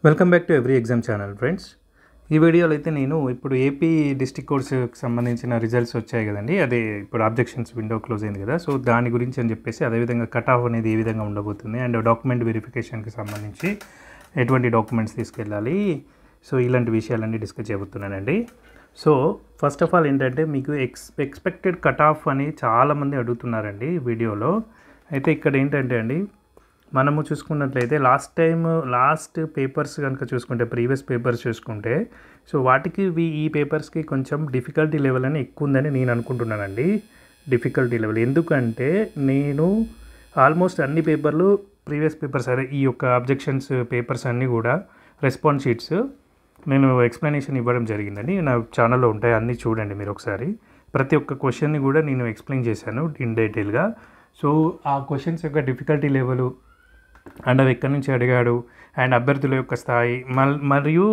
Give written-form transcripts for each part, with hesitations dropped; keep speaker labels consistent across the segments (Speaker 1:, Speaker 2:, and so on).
Speaker 1: Welcome back to every exam channel friends. ఈ వీడియోలో అయితే నేను ఇప్పుడు ఏపీ డిస్ట్రిక్ట్ కోర్సుకి సంబంధించిన రిజల్ట్స్ వచ్చాయి కదండి. అదే ఇప్పుడు ఆబ్జెక్షన్స్ విండో క్లోజ్ అయింది కదా. సో దాని గురించి అని చెప్పేసి అదేవిధంగా కట్ ఆఫ్ అనేది ఏ విధంగా ఉండబోతుంది అండ్ డాక్యుమెంట్ వెరిఫికేషన్కి సంబంధించి ఎటువంటి డాక్యుమెంట్స్ తీసుకెళ్ళాలి, సో ఇలాంటి విషయాలన్నీ డిస్కస్ చేయబోతున్నానండి. సో ఫస్ట్ ఆఫ్ ఆల్ ఏంటంటే మీకు ఎక్స్పెక్టెడ్ కట్ ఆఫ్ అని చాలామంది అడుగుతున్నారండి వీడియోలో. అయితే ఇక్కడ ఏంటంటే అండి, మనము చూసుకున్నట్లయితే లాస్ట్ పేపర్స్ కనుక చూసుకుంటే, ప్రీవియస్ పేపర్స్ చూసుకుంటే, సో వాటికి ఈ పేపర్స్కి కొంచెం డిఫికల్టీ లెవెల్ అని ఎక్కువ ఉందని నేను అనుకుంటున్నానండి. డిఫికల్టీ లెవెల్ ఎందుకంటే నేను ఆల్మోస్ట్ అన్ని పేపర్లు ప్రీవియస్ పేపర్స్ అదే ఈ యొక్క అబ్జెక్షన్స్ పేపర్స్ అన్నీ కూడా రెస్పాన్స్ షీట్స్ నేను ఎక్స్ప్లెనేషన్ ఇవ్వడం జరిగిందండి. నా ఛానల్లో ఉంటాయి, అన్నీ చూడండి మీరు ఒకసారి. ప్రతి ఒక్క క్వశ్చన్ని కూడా నేను ఎక్స్ప్లెయిన్ చేశాను ఇన్ డీటెయిల్గా. సో ఆ క్వశ్చన్స్ యొక్క డిఫికల్టీ లెవెలు అండ్ అవి ఎక్కడి నుంచి అడిగాడు అండ్ అభ్యర్థుల యొక్క స్థాయి మరియు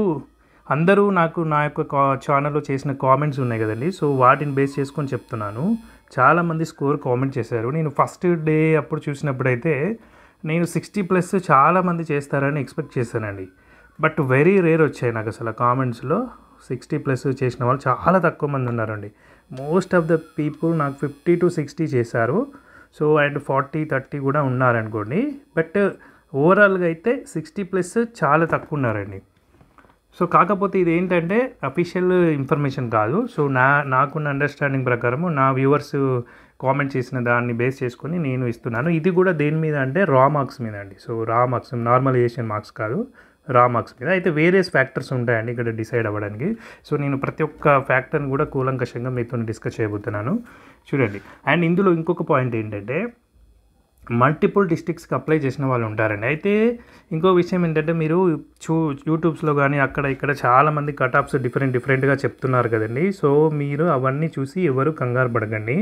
Speaker 1: అందరూ నా యొక్క ఛానల్లో చేసిన కామెంట్స్ ఉన్నాయి కదండి. సో వాటిని బేస్ చేసుకొని చెప్తున్నాను. చాలామంది స్కోర్ కామెంట్ చేశారు. నేను ఫస్ట్ డే అప్పుడు చూసినప్పుడైతే నేను 60+ చాలామంది చేస్తారని ఎక్స్పెక్ట్ చేశానండి. బట్ వెరీ రేర్ వచ్చాయి నాకు అసలు కామెంట్స్లో. 60+ చేసిన వాళ్ళు చాలా తక్కువ మంది ఉన్నారండి. మోస్ట్ ఆఫ్ ద పీపుల్ నాకు 50 to 60 చేశారు. సో అండ్ 40-30 కూడా ఉన్నారనుకోండి. బట్ ఓవరాల్గా అయితే 60+ చాలా తక్కువ ఉన్నారండి. సో కాకపోతే ఇది ఏంటంటే అఫీషియల్ ఇన్ఫర్మేషన్ కాదు. సో నాకున్న అండర్స్టాండింగ్ ప్రకారము నా వ్యూవర్స్ కామెంట్ చేసిన దాన్ని బేస్ చేసుకొని నేను ఇస్తున్నాను. ఇది కూడా దేని మీద అంటే రా మార్క్స్ మీద అండి. సో రా మార్క్స్, నార్మలైజేషన్ మార్క్స్ కాదు, రా మార్క్స్ మీద. అయితే వేరియస్ ఫ్యాక్టర్స్ ఉంటాయండి ఇక్కడ డిసైడ్ అవ్వడానికి. సో నేను ప్రతి ఒక్క ఫ్యాక్టర్ని కూడా కూలంకషంగా మీతో డిస్కస్ చేయబోతున్నాను, చూడండి. అండ్ ఇందులో ఇంకొక పాయింట్ ఏంటంటే మల్టిపుల్ డిస్ట్రిక్ట్స్కి అప్లై చేసిన వాళ్ళు ఉంటారండి. అయితే ఇంకో విషయం ఏంటంటే మీరు యూట్యూబ్స్లో కానీ అక్కడ ఇక్కడ చాలామంది కట్ ఆఫ్స్ డిఫరెంట్గా చెప్తున్నారు కదండి. సో మీరు అవన్నీ చూసి ఎవరు కంగారు పడకండి.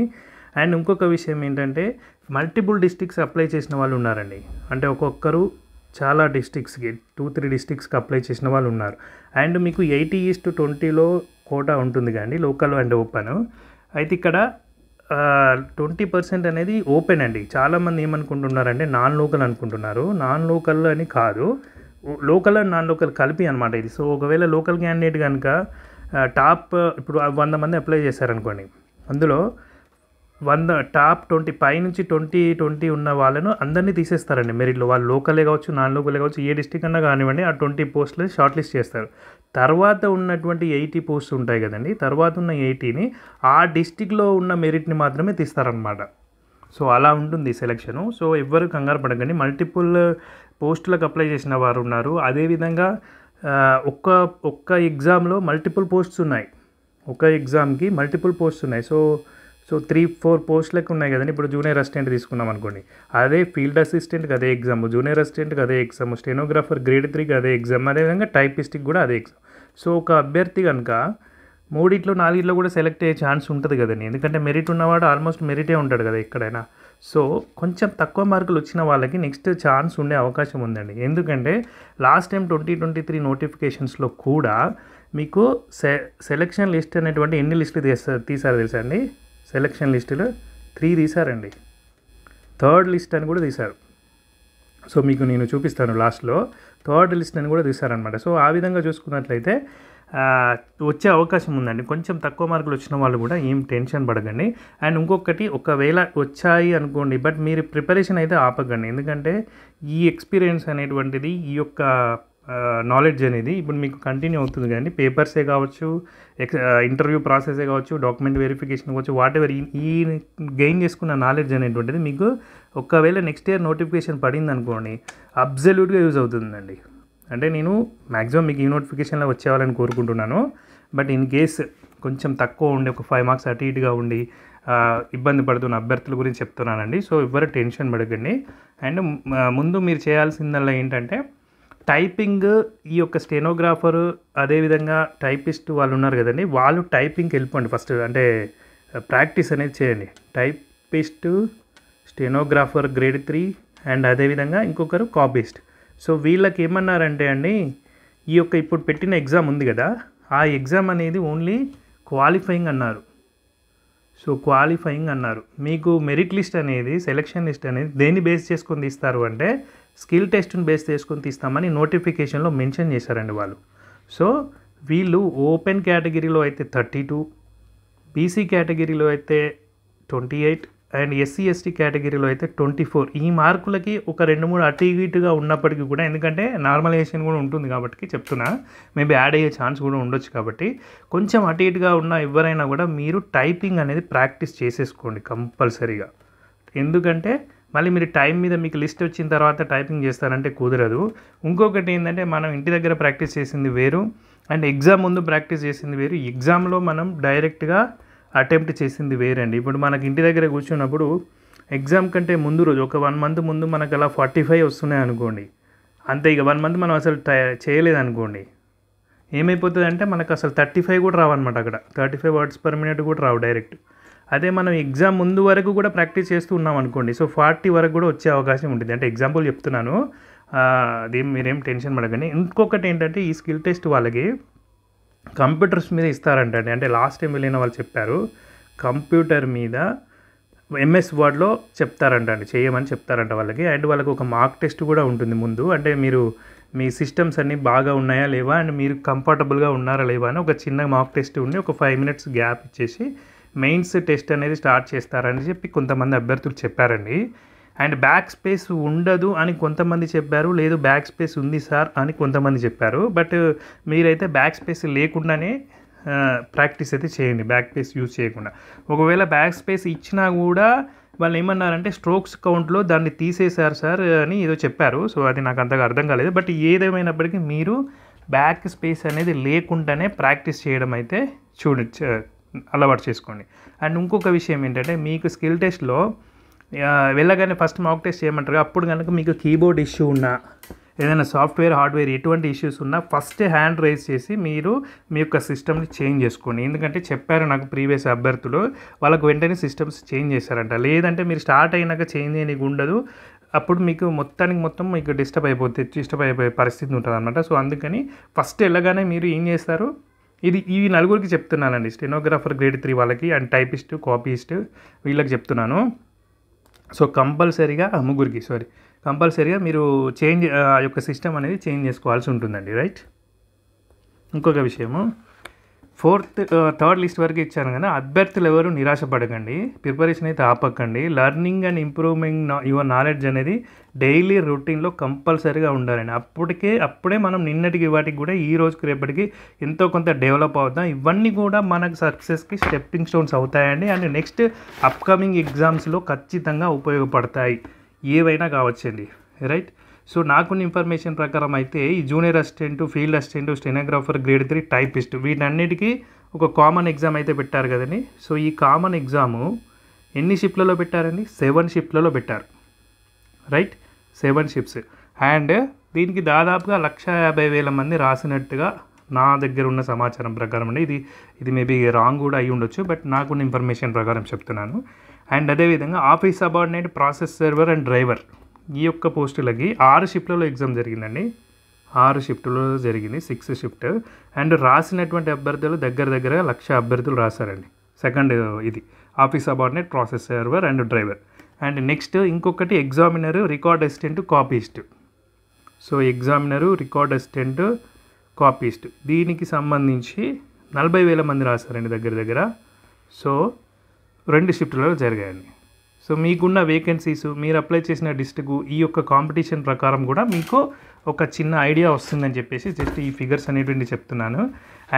Speaker 1: అండ్ ఇంకొక విషయం ఏంటంటే మల్టిపుల్ డిస్ట్రిక్ట్స్ అప్లై చేసిన వాళ్ళు ఉన్నారండి. అంటే ఒక్కొక్కరు చాలా డిస్ట్రిక్ట్స్కి 2-3 డిస్ట్రిక్ట్స్కి అప్లై చేసిన వాళ్ళు ఉన్నారు. అండ్ మీకు 80:20లో కోటా ఉంటుంది కానీ లోకల్ అండ్ ఓపెన్. అయితే ఇక్కడ 20% అనేది ఓపెన్ అండి. చాలామంది ఏమనుకుంటున్నారంటే నాన్ లోకల్ అనుకుంటున్నారు. నాన్ లోకల్ అని కాదు, లోకల్ అండ్ నాన్ లోకల్ కలిపి అనమాట ఇది. సో ఒకవేళ లోకల్ క్యాండిడేట్ కనుక టాప్ ఇప్పుడు 100 మంది అప్లై చేశారనుకోండి, అందులో 100 టాప్ 20 పై నుంచి 20 ఉన్న వాళ్ళను అందరినీ తీసేస్తారండి మెరిట్లో. వాళ్ళు లోకలే కావచ్చు, నాన్ లోకలే కావచ్చు, ఏ డిస్ట్రిక్ట్ అన్నా కానివ్వండి, ఆ 20 పోస్టులు షార్ట్ లిస్ట్ చేస్తారు. తర్వాత ఉన్నటువంటి 80 పోస్టులు ఉంటాయి కదండి, తర్వాత ఉన్న 80ని ఆ డిస్ట్రిక్ట్లో ఉన్న మెరిట్ని మాత్రమే తీస్తారనమాట. సో అలా ఉంటుంది సెలెక్షను. సో ఎవ్వరు కంగారు పడకండి. మల్టిపుల్ పోస్టులకు అప్లై చేసిన వారు ఉన్నారు. అదేవిధంగా ఒక్క ఎగ్జామ్లో మల్టిపుల్ పోస్ట్స్ ఉన్నాయి. ఒక ఎగ్జామ్కి మల్టిపుల్ పోస్ట్స్ ఉన్నాయి. సో 3-4 పోస్టులకు ఉన్నాయి కదండి. ఇప్పుడు జూనియర్ అసిస్టెంట్ తీసుకున్నాం అనుకోండి, అదే ఫీల్డ్ అసిస్టెంట్కి అదే ఎగ్జామ్, జూనియర్ అసిస్టెంట్కి అదే ఎగ్జామ్, స్టెనోగ్రాఫర్ గ్రేడ్ 3కి అదే ఎగ్జామ్, అదేవిధంగా టైపిస్ట్కి కూడా అదే ఎగ్జామ్. సో ఒక అభ్యర్థి కనుక 3-4 కూడా సెలెక్ట్ అయ్యే ఛాన్స్ ఉంటుంది కదండి. ఎందుకంటే మెరిట్ ఉన్నవాడు ఆల్మోస్ట్ మెరిటే ఉంటాడు కదా ఎక్కడైనా. సో కొంచెం తక్కువ మార్కులు వచ్చిన వాళ్ళకి నెక్స్ట్ ఛాన్స్ ఉండే అవకాశం ఉందండి. ఎందుకంటే లాస్ట్ టైం 2023 నోటిఫికేషన్స్లో కూడా మీకు సెలెక్షన్ లిస్ట్ అనేటువంటి ఎన్ని లిస్టులు తీసారో తెలుసా అండి? సెలెక్షన్ లిస్టులో 3 తీశారండి. థర్డ్ లిస్ట్ అని కూడా తీశారు. సో మీకు నేను చూపిస్తాను లాస్ట్లో. థర్డ్ లిస్ట్ అని కూడా తీశారనమాట. సో ఆ విధంగా చూసుకున్నట్లయితే వచ్చే అవకాశం ఉందండి. కొంచెం తక్కువ మార్కులు వచ్చిన వాళ్ళు కూడా ఏం టెన్షన్ పడకండి. అండ్ ఇంకొకటి, ఒకవేళ వచ్చాయి అనుకోండి, బట్ మీరు ప్రిపరేషన్ అయితే ఆపకండి. ఎందుకంటే ఈ ఎక్స్పీరియన్స్ అనేటువంటిది, ఈ యొక్క నాలెడ్జ్ అనేది ఇప్పుడు మీకు కంటిన్యూ అవుతుంది కానీ పేపర్సే కావచ్చు, ఇంటర్వ్యూ ప్రాసెసే కావచ్చు, డాక్యుమెంట్ వెరిఫికేషన్ కావచ్చు, వాటెవర్ ఈ గెయిన్ చేసుకున్న నాలెడ్జ్ అనేటువంటిది మీకు ఒకవేళ నెక్స్ట్ ఇయర్ నోటిఫికేషన్ పడింది అనుకోండి, అబ్జల్యూట్గా యూజ్ అవుతుందండి. అంటే నేను మ్యాక్సిమం మీకు ఈ నోటిఫికేషన్లో వచ్చేవాళ్ళని కోరుకుంటున్నాను. బట్ ఇన్ కేస్ కొంచెం తక్కువ ఉండి ఒక 5 మార్క్స్ అటు ఇటుగా ఉండి ఇబ్బంది పడుతున్న అభ్యర్థుల గురించి చెప్తున్నానండి. సో ఎవరు టెన్షన్ పడకండి. అండ్ ముందు మీరు చేయాల్సిందల్లా ఏంటంటే టైపింగ్, ఈ యొక్క స్టెనోగ్రాఫరు అదేవిధంగా టైపిస్ట్ వాళ్ళు ఉన్నారు కదండి, వాళ్ళు టైపింగ్కి వెళ్ళిపోండి ఫస్ట్. అంటే ప్రాక్టీస్ అనేది చేయండి. టైపిస్ట్, స్టెనోగ్రాఫర్ గ్రేడ్ 3 అండ్ అదేవిధంగా ఇంకొకరు కాపీస్ట్. సో వీళ్ళకి ఏమన్నారంటే అండి, ఈ యొక్క ఇప్పుడు పెట్టిన ఎగ్జామ్ ఉంది కదా, ఆ ఎగ్జామ్ అనేది ఓన్లీ క్వాలిఫైయింగ్ అన్నారు. సో క్వాలిఫైయింగ్ అన్నారు. మీకు మెరిట్ లిస్ట్ అనేది, సెలెక్షన్ లిస్ట్ అనేది దేన్ని బేస్ చేసుకొని తీస్తారు అంటే స్కిల్ టెస్ట్ని బేస్ చేసుకొని తీస్తామని నోటిఫికేషన్లో మెన్షన్ చేశారండి వాళ్ళు. సో వీళ్ళు ఓపెన్ కేటగిరీలో అయితే 32, బీసీ కేటగిరీలో అయితే 28 అండ్ ఎస్సీ ఎస్టీ కేటగిరీలో అయితే 24. ఈ మార్కులకి ఒక 2-3 అటు ఇటుగా ఉన్నప్పటికీ కూడా, ఎందుకంటే నార్మలైజేషన్ కూడా ఉంటుంది కాబట్టి చెప్తున్నా, మేబీ యాడ్ అయ్యే ఛాన్స్ కూడా ఉండొచ్చు కాబట్టి కొంచెం అటు ఇటుగా ఉన్న ఎవరైనా కూడా మీరు టైపింగ్ అనేది ప్రాక్టీస్ చేసేసుకోండి కంపల్సరీగా. ఎందుకంటే మళ్ళీ మీరు టైం మీద మీకు లిస్ట్ వచ్చిన తర్వాత టైపింగ్ చేస్తారంటే కుదరదు. ఇంకొకటి ఏంటంటే మనం ఇంటి దగ్గర ప్రాక్టీస్ చేసింది వేరు అండ్ ఎగ్జామ్ ముందు ప్రాక్టీస్ చేసింది వేరు. ఎగ్జామ్లో మనం డైరెక్ట్గా అటెంప్ట్ చేసింది వేరండి. ఇప్పుడు మనకి ఇంటి దగ్గర కూర్చున్నప్పుడు ఎగ్జామ్ కంటే ముందు రోజు ఒక 1 మంత్ ముందు మనకు అలా 45 వస్తున్నాయి అనుకోండి, అంతే. ఇక 1 మంత్ మనం అసలు చేయలేదనుకోండి, ఏమైపోతుంది అంటే మనకు అసలు 35 కూడా రావన్నమాట. అక్కడ 35 వర్డ్స్ పర్ మినిట్ కూడా రావు డైరెక్ట్. అదే మనం ఎగ్జామ్ ముందు వరకు కూడా ప్రాక్టీస్ చేస్తూ ఉన్నాం అనుకోండి, సో 40 వరకు కూడా వచ్చే అవకాశం ఉంటుంది. అంటే ఎగ్జాంపుల్ చెప్తున్నాను, అదేం మీరేం టెన్షన్ పడకండి. ఇంకొకటి ఏంటంటే ఈ స్కిల్ టెస్ట్ వాళ్ళకి కంప్యూటర్స్ మీద ఇస్తారంటండి. అంటే లాస్ట్ టైం వెళ్ళిన వాళ్ళు చెప్పారు, కంప్యూటర్ మీద ఎంఎస్ వర్డ్లో చెప్తారంటండి, చేయమని చెప్తారంట వాళ్ళకి. అండ్ వాళ్ళకి ఒక మార్క్ టెస్ట్ కూడా ఉంటుంది ముందు. అంటే మీరు మీ సిస్టమ్స్ అన్నీ బాగా ఉన్నాయా లేవా అండ్ మీరు కంఫర్టబుల్గా ఉన్నారా లేవా అని ఒక చిన్న మార్క్ టెస్ట్ ఉండి ఒక 5 minutes గ్యాప్ ఇచ్చేసి మెయిన్స్ టెస్ట్ అనేది స్టార్ట్ చేస్తారని చెప్పి కొంతమంది అభ్యర్థులు చెప్పారండి. అండ్ బ్యాక్ స్పేస్ ఉండదు అని కొంతమంది చెప్పారు, లేదు బ్యాక్ స్పేస్ ఉంది సార్ అని కొంతమంది చెప్పారు. బట్ మీరైతే బ్యాక్ స్పేస్ లేకుండానే ప్రాక్టీస్ అయితే చేయండి, బ్యాక్ స్పేస్ యూజ్ చేయకుండా. ఒకవేళ బ్యాక్ స్పేస్ ఇచ్చినా కూడా వాళ్ళు ఏమన్నారంటే స్ట్రోక్స్ కౌంట్లో దాన్ని తీసేశారు సార్ అని ఏదో చెప్పారు. సో అది నాకు అంతగా అర్థం కాలేదు. బట్ ఏదేమైనప్పటికీ మీరు బ్యాక్ స్పేస్ అనేది లేకుండానే ప్రాక్టీస్ చేయడం అయితే అలవాటు చేసుకోండి. అండ్ ఇంకొక విషయం ఏంటంటే మీకు స్కిల్ టెస్ట్లో వెళ్ళగానే ఫస్ట్ మాక్ టెస్ట్ చేయమంటారు. అప్పుడు కనుక మీకు కీబోర్డ్ ఇష్యూ ఉన్నా, ఏదైనా సాఫ్ట్వేర్ హార్డ్వేర్ ఎటువంటి ఇష్యూస్ ఉన్నా ఫస్ట్ హ్యాండ్ రైజ్ చేసి మీరు మీ యొక్క సిస్టమ్ని చేంజ్ చేసుకోండి. ఎందుకంటే చెప్పారు నాకు ప్రీవియస్ అభ్యర్థులు, వాళ్ళకు వెంటనే సిస్టమ్స్ చేంజ్ చేశారంట. లేదంటే మీరు స్టార్ట్ అయినాక చేంజ్ చేయడానికి ఉండదు, అప్పుడు మీకు మొత్తం మీకు డిస్టర్బ్ అయిపోయే పరిస్థితి ఉంటుంది అనమాట. సో అందుకని ఫస్ట్ వెళ్ళగానే మీరు ఏం చేస్తారు, ఈ నలుగురికి చెప్తున్నానండి, స్టెనోగ్రాఫర్ గ్రేడ్ 3 వాళ్ళకి అండ్ టైపిస్ట్, కాపీస్ట్ వీళ్ళకి చెప్తున్నాను. సో కంపల్సరీగా మీరు చేంజ్ ఆ యొక్క సిస్టమ్ అనేది చేంజ్ చేసుకోవాల్సి ఉంటుందండి, రైట్. ఇంకొక విషయము, థర్డ్ లిస్ట్ వరకు ఇచ్చాను కదా, అభ్యర్థులు ఎవరు నిరాశపడకండి, ప్రిపరేషన్ అయితే ఆపకండి. Learning and improving your knowledge అనేది డైలీ రొటీన్లో కంపల్సరీగా ఉండాలండి. అప్పుడే మనం నిన్నటికి వాటికి కూడా ఈ రోజుకి రేపటికి ఎంతో కొంత డెవలప్ అవుతాం. ఇవన్నీ కూడా మనకు సక్సెస్కి స్టెప్పింగ్ స్టోన్స్ అవుతాయండి. అండ్ నెక్స్ట్ అప్కమింగ్ ఎగ్జామ్స్లో ఖచ్చితంగా ఉపయోగపడతాయి, ఏవైనా కావచ్చండి, రైట్. సో నాకున్న ఇన్ఫర్మేషన్ ప్రకారం అయితే ఈ junior assistant, field assistant, stenographer grade 3, typist వీటన్నిటికీ ఒక కామన్ ఎగ్జామ్ అయితే పెట్టారు కదండి. సో ఈ కామన్ ఎగ్జాము ఎన్ని షిఫ్ట్లలో పెట్టారండి? 7 షిఫ్ట్లలో పెట్టారు, రైట్. 7 షిఫ్ట్స్. అండ్ దీనికి దాదాపుగా 150,000 మంది రాసినట్టుగా నా దగ్గర ఉన్న సమాచారం ప్రకారం అండి. ఇది మేబీ రాంగ్ కూడా అయ్యి ఉండొచ్చు, బట్ నాకున్న ఇన్ఫర్మేషన్ ప్రకారం చెప్తున్నాను. అండ్ అదేవిధంగా office subordinate, process server and driver ఈ యొక్క పోస్టులకి 6 షిఫ్ట్లలో ఎగ్జామ్ జరిగిందండి. 6 షిఫ్ట్లో జరిగింది, 6 షిఫ్ట్. అండ్ రాసినటువంటి అభ్యర్థులు దగ్గర 1,00,000 అభ్యర్థులు రాశారండి. సెకండ్ ఇది office subordinate, process server and driver. And next ఇంకొకటి examiner, record assistant, copyist. So examiner, record assistant, copyist దీనికి సంబంధించి 40,000 మంది రాశారండి దగ్గర. సో 2 షిఫ్ట్లలో జరిగాయండి. సో మీకున్న వేకెన్సీస్, మీరు అప్లై చేసిన డిస్ట్రిక్ట్, ఈ యొక్క కాంపిటీషన్ ప్రకారం కూడా మీకు ఒక చిన్న ఐడియా వస్తుందని చెప్పేసి జస్ట్ ఈ ఫిగర్స్ అనేటువంటి చెప్తున్నాను.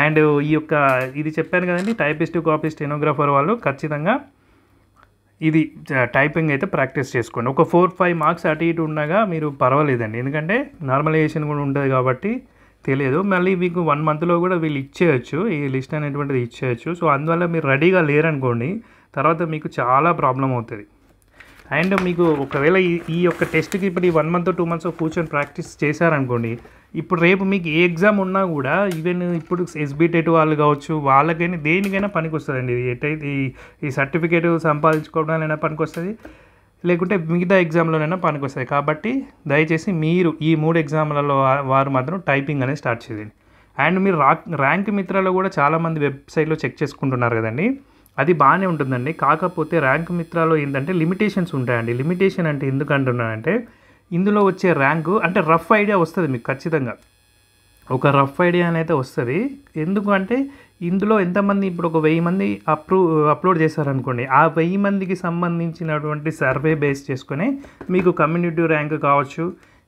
Speaker 1: అండ్ ఇది చెప్పాను కదండి, టైపిస్ట్, కాపీస్ట్, స్టెనోగ్రాఫర్ వాళ్ళు ఖచ్చితంగా ఇది టైపింగ్ అయితే ప్రాక్టీస్ చేసుకోండి. ఒక 4-5 మార్క్స్ అటు ఇటు ఉండగా మీరు పర్వాలేదండి, ఎందుకంటే నార్మలైజేషన్ కూడా ఉంటుంది కాబట్టి తెలియదు. మళ్ళీ మీకు 1 monthలో కూడా వీళ్ళు ఇచ్చేయచ్చు, ఈ లిస్ట్ అనేటువంటిది ఇచ్చేయచ్చు. సో అందువల్ల మీరు రెడీగా లేరనుకోండి, తర్వాత మీకు చాలా ప్రాబ్లం అవుతుంది. అండ్ మీకు ఒకవేళ ఈ యొక్క టెస్ట్కి ఇప్పుడు 1 month 2 months కూర్చొని ప్రాక్టీస్ చేశారనుకోండి, ఇప్పుడు రేపు మీకు ఏ ఎగ్జామ్ ఉన్నా కూడా, ఈవెన్ ఇప్పుడు ఎస్బీటెట్ వాళ్ళు కావచ్చు, వాళ్ళకైనా దేనికైనా పనికి వస్తుందండి. ఎటైతే ఈ సర్టిఫికేట్ సంపాదించుకోవడానికైనా పనికి వస్తుంది, లేకుంటే మిగతా ఎగ్జామ్లోనైనా పనికి వస్తుంది. కాబట్టి దయచేసి మీరు ఈ 3 ఎగ్జామ్లలో వారు మాత్రం టైపింగ్ అనేది స్టార్ట్ చేయండి. అండ్ మీరు ర్యాంక్ మిత్రాలో కూడా చాలామంది వెబ్సైట్లో చెక్ చేసుకుంటున్నారు కదండి, అది బాగానే ఉంటుందండి. కాకపోతే ర్యాంక్ మిత్రాలో ఏంటంటే లిమిటేషన్స్ ఉంటాయండి. లిమిటేషన్ అంటే ఎందుకు అంటున్నానంటే, ఇందులో వచ్చే ర్యాంకు అంటే రఫ్ ఐడియా వస్తుంది మీకు ఖచ్చితంగా. ఒక రఫ్ ఐడియా అనేది వస్తుంది. ఎందుకు అంటే ఇందులో ఎంతమంది ఇప్పుడు ఒక 1000 మంది అప్లోడ్ చేశారనుకోండి, ఆ 1000 మందికి సంబంధించినటువంటి సర్వే బేస్ చేసుకొని మీకు కమ్యూనిటీ ర్యాంక్ కావచ్చు,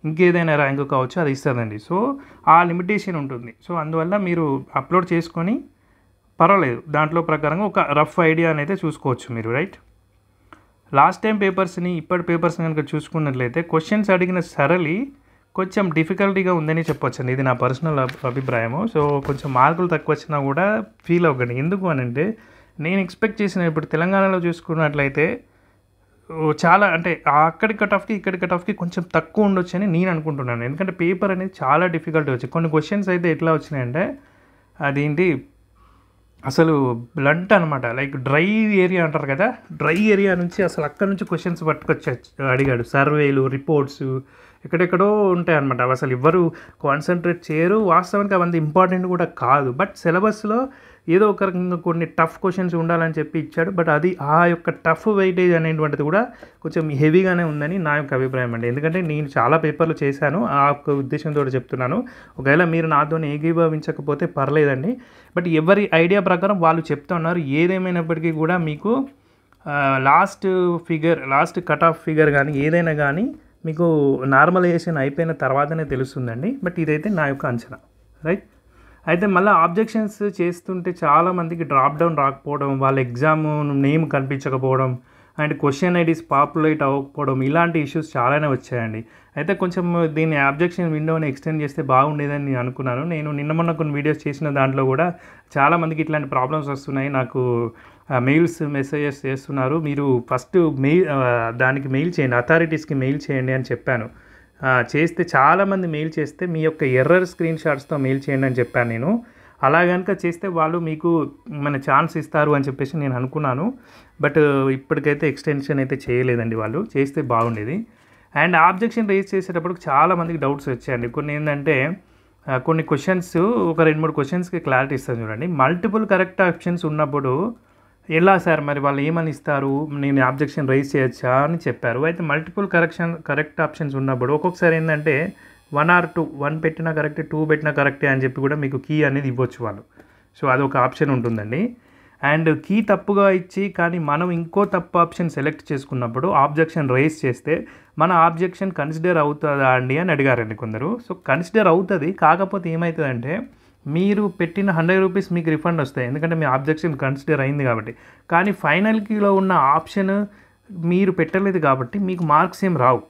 Speaker 1: ఇంకేదైనా ర్యాంక్ కావచ్చు, అది ఇస్తుందండి. సో ఆ లిమిటేషన్ ఉంటుంది. సో అందువల్ల మీరు అప్లోడ్ చేసుకొని పర్వాలేదు, దాంట్లో ప్రకారంగా ఒక రఫ్ ఐడియా అనేది చూసుకోవచ్చు మీరు, రైట్. లాస్ట్ టైం పేపర్స్ని ఇప్పటి పేపర్స్ని కనుక చూసుకున్నట్లయితే క్వశ్చన్స్ అడిగిన సరళి కొంచెం డిఫికల్టీగా ఉందని చెప్పొచ్చండి. ఇది నా పర్సనల్ అభిప్రాయము. సో కొంచెం మార్కులు తక్కువ వచ్చినా కూడా ఫీల్ అవ్వకండి. ఎందుకు అని అంటే నేను ఎక్స్పెక్ట్ చేసిన ఇప్పుడు తెలంగాణలో చూసుకున్నట్లయితే చాలా అంటే అక్కడి కట్ ఆఫ్కి ఇక్కడి కట్ ఆఫ్కి కొంచెం తక్కువ ఉండొచ్చు అని నేను అనుకుంటున్నాను. ఎందుకంటే పేపర్ అనేది చాలా డిఫికల్టీ వచ్చాయి. కొన్ని క్వశ్చన్స్ అయితే ఎట్లా వచ్చినాయంటే అదేంటి అసలు బ్లంట్ అనమాట, లైక్ డ్రై ఏరియా అంటారు కదా, డ్రై ఏరియా నుంచి అసలు అక్కడ నుంచి క్వశ్చన్స్ పట్టుకొచ్చి అడిగాడు. సర్వేలు, రిపోర్ట్స్ ఎక్కడెక్కడో ఉంటాయి అనమాట. అవి అసలు ఎవ్వరు కాన్సన్ట్రేట్ చేయరు. వాస్తవానికి అవంత ఇంపార్టెంట్ కూడా కాదు. బట్ సిలబస్లో ఏదో ఒక రకంగా కొన్ని టఫ్ క్వశ్చన్స్ ఉండాలని చెప్పి ఇచ్చాడు. బట్ అది ఆ యొక్క టఫ్ వెయిటేజ్ అనేటువంటిది కూడా కొంచెం హెవీగానే ఉందని నా యొక్క అభిప్రాయం అండి. ఎందుకంటే నేను చాలా పేపర్లు చేశాను, ఆ యొక్క ఉద్దేశంతో చెప్తున్నాను. ఒకవేళ మీరు నాతో ఏకీభవించకపోతే పర్లేదండి. బట్ ఎవరి ఐడియా ప్రకారం వాళ్ళు చెప్తా ఉన్నారు. ఏదేమైనప్పటికీ కూడా మీకు లాస్ట్ కట్ ఆఫ్ ఫిగర్ కానీ ఏదైనా కానీ మీకు నార్మలైజేషన్ అయిపోయిన తర్వాతనే తెలుస్తుందండి. బట్ ఇదైతే నా యొక్క అంచనా, రైట్. అయితే మళ్ళీ ఆబ్జెక్షన్స్ చేస్తుంటే చాలామందికి డ్రాప్ డౌన్ రాకపోవడం, వాళ్ళ ఎగ్జామ్ నేమ్ కనిపించకపోవడం అండ్ క్వశ్చన్ ఐడీస్ పాపులేట్ అవ్వకపోవడం, ఇలాంటి ఇష్యూస్ చాలానే వచ్చాయండి. అయితే కొంచెం దీన్ని ఆబ్జెక్షన్ విండోని ఎక్స్టెండ్ చేస్తే బాగుండేదని నేను అనుకున్నాను. నేను నిన్న మొన్న కొన్ని వీడియోస్ చేసిన దాంట్లో కూడా చాలామందికి ఇట్లాంటి ప్రాబ్లమ్స్ వస్తున్నాయి. నాకు మెసేజెస్ చేస్తున్నారు. మీరు ఫస్ట్ దానికి మెయిల్ చేయండి, అథారిటీస్కి మెయిల్ చేయండి అని చెప్పాను. చేస్తే చాలామంది మెయిల్ చేస్తే మీ యొక్క ఎర్రర్ స్క్రీన్ షాట్స్తో మెయిల్ చేయండి అని చెప్పాను నేను. అలా కనుక చేస్తే వాళ్ళు మీకు మన ఛాన్స్ ఇస్తారు అని చెప్పేసి నేను అనుకున్నాను. బట్ ఇప్పటికైతే ఎక్స్టెన్షన్ అయితే చేయలేదండి, వాళ్ళు చేస్తే బాగుండేది. అండ్ ఆబ్జెక్షన్ రేజ్ చేసేటప్పుడు చాలామందికి డౌట్స్ వచ్చాయండి. కొన్ని ఏంటంటే కొన్ని క్వశ్చన్స్ ఒక 2-3 క్వశ్చన్స్కి క్లారిటీ ఇస్తాను చూడండి. మల్టిపుల్ కరెక్ట్ ఆప్షన్స్ ఉన్నప్పుడు ఎలా సార్ మరి వాళ్ళు ఏమని ఇస్తారు, నేను ఆబ్జెక్షన్ రైజ్ చేయొచ్చా అని చెప్పారు. అయితే మల్టిపుల్ కరెక్ట్ ఆప్షన్స్ ఉన్నప్పుడు ఒక్కొక్కసారి ఏంటంటే 1 or 2, 1 పెట్టినా కరెక్టే, 2 పెట్టినా కరెక్టే అని చెప్పి కూడా మీకు కీ అనేది ఇవ్వచ్చు వాళ్ళు. సో అదొక ఆప్షన్ ఉంటుందండి. అండ్ కీ తప్పుగా ఇచ్చి కానీ మనం ఇంకో తప్పు ఆప్షన్ సెలెక్ట్ చేసుకున్నప్పుడు ఆబ్జెక్షన్ రైజ్ చేస్తే మన ఆబ్జెక్షన్ కన్సిడర్ అవుతుందా అండి అని అడిగారండి కొందరు. సో కన్సిడర్ అవుతుంది, కాకపోతే ఏమవుతుందంటే మీరు పెట్టిన 100 రూపీస్ మీకు రిఫండ్ వస్తాయి, ఎందుకంటే మీ ఆబ్జెక్షన్ కన్సిడర్ అయింది కాబట్టి. కానీ ఫైనల్ కీలో ఉన్న ఆప్షన్ మీరు పెట్టలేదు కాబట్టి మీకు మార్క్స్ ఏం రావు.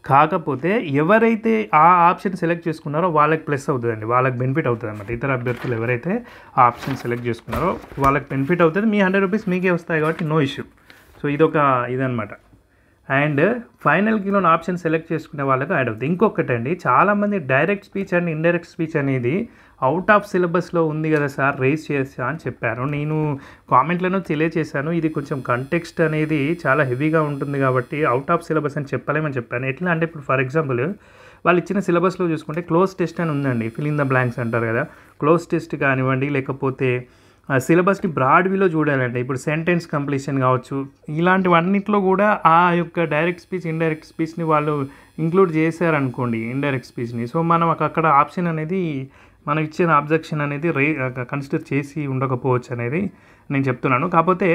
Speaker 1: కాకపోతే ఎవరైతే ఆ ఆప్షన్ సెలెక్ట్ చేసుకున్నారో వాళ్ళకి ప్లస్ అవుతుందండి, వాళ్ళకి బెనిఫిట్ అవుతుంది అనమాట. ఇతర అభ్యర్థులు ఎవరైతే ఆ ఆప్షన్ సెలెక్ట్ చేసుకున్నారో వాళ్ళకి బెనిఫిట్ అవుతుంది. మీ 100 రూపీస్ మీకే వస్తాయి కాబట్టి నో ఇష్యూ. సో ఇదనమాట. అండ్ ఫైనల్ కీలో ఆప్షన్ సెలెక్ట్ చేసుకునే వాళ్ళకి యాడ్ అవుతుంది. ఇంకొకటి అండి, చాలామంది direct speech and indirect speech అనేది అవుట్ ఆఫ్ సిలబస్లో ఉంది కదా సార్, రేస్ చేయొచ్చా అని చెప్పారు. నేను కామెంట్లను తెలియచేశాను. ఇది కొంచెం కంటెక్స్ట్ అనేది చాలా హెవీగా ఉంటుంది కాబట్టి అవుట్ ఆఫ్ సిలబస్ అని చెప్పలేమని చెప్పాను. ఎట్లా అంటే ఇప్పుడు ఫర్ ఎగ్జాంపుల్ వాళ్ళు ఇచ్చిన సిలబస్లో చూసుకుంటే క్లోజ్ టెస్ట్ అని ఉందండి, ఫిల్ ఇన్ ద బ్లాంక్స్ అంటారు కదా. క్లోజ్ టెస్ట్ కానివ్వండి, లేకపోతే సిలబస్ని బ్రాడ్ వ్యూలో చూడాలంటే ఇప్పుడు సెంటెన్స్ కంప్లీషన్ కావచ్చు, ఇలాంటివన్నిట్లో కూడా ఆ యొక్క డైరెక్ట్ స్పీచ్ ఇండైరెక్ట్ స్పీచ్ని వాళ్ళు ఇంక్లూడ్ చేశారనుకోండి, ఇండైరెక్ట్ స్పీచ్ని. సో మనం అక్కడ ఆప్షన్ అనేది మనం ఇచ్చిన ఆబ్జెక్షన్ అనేది కన్సిడర్ చేసి ఉండకపోవచ్చు అనేది నేను చెప్తున్నాను. కాకపోతే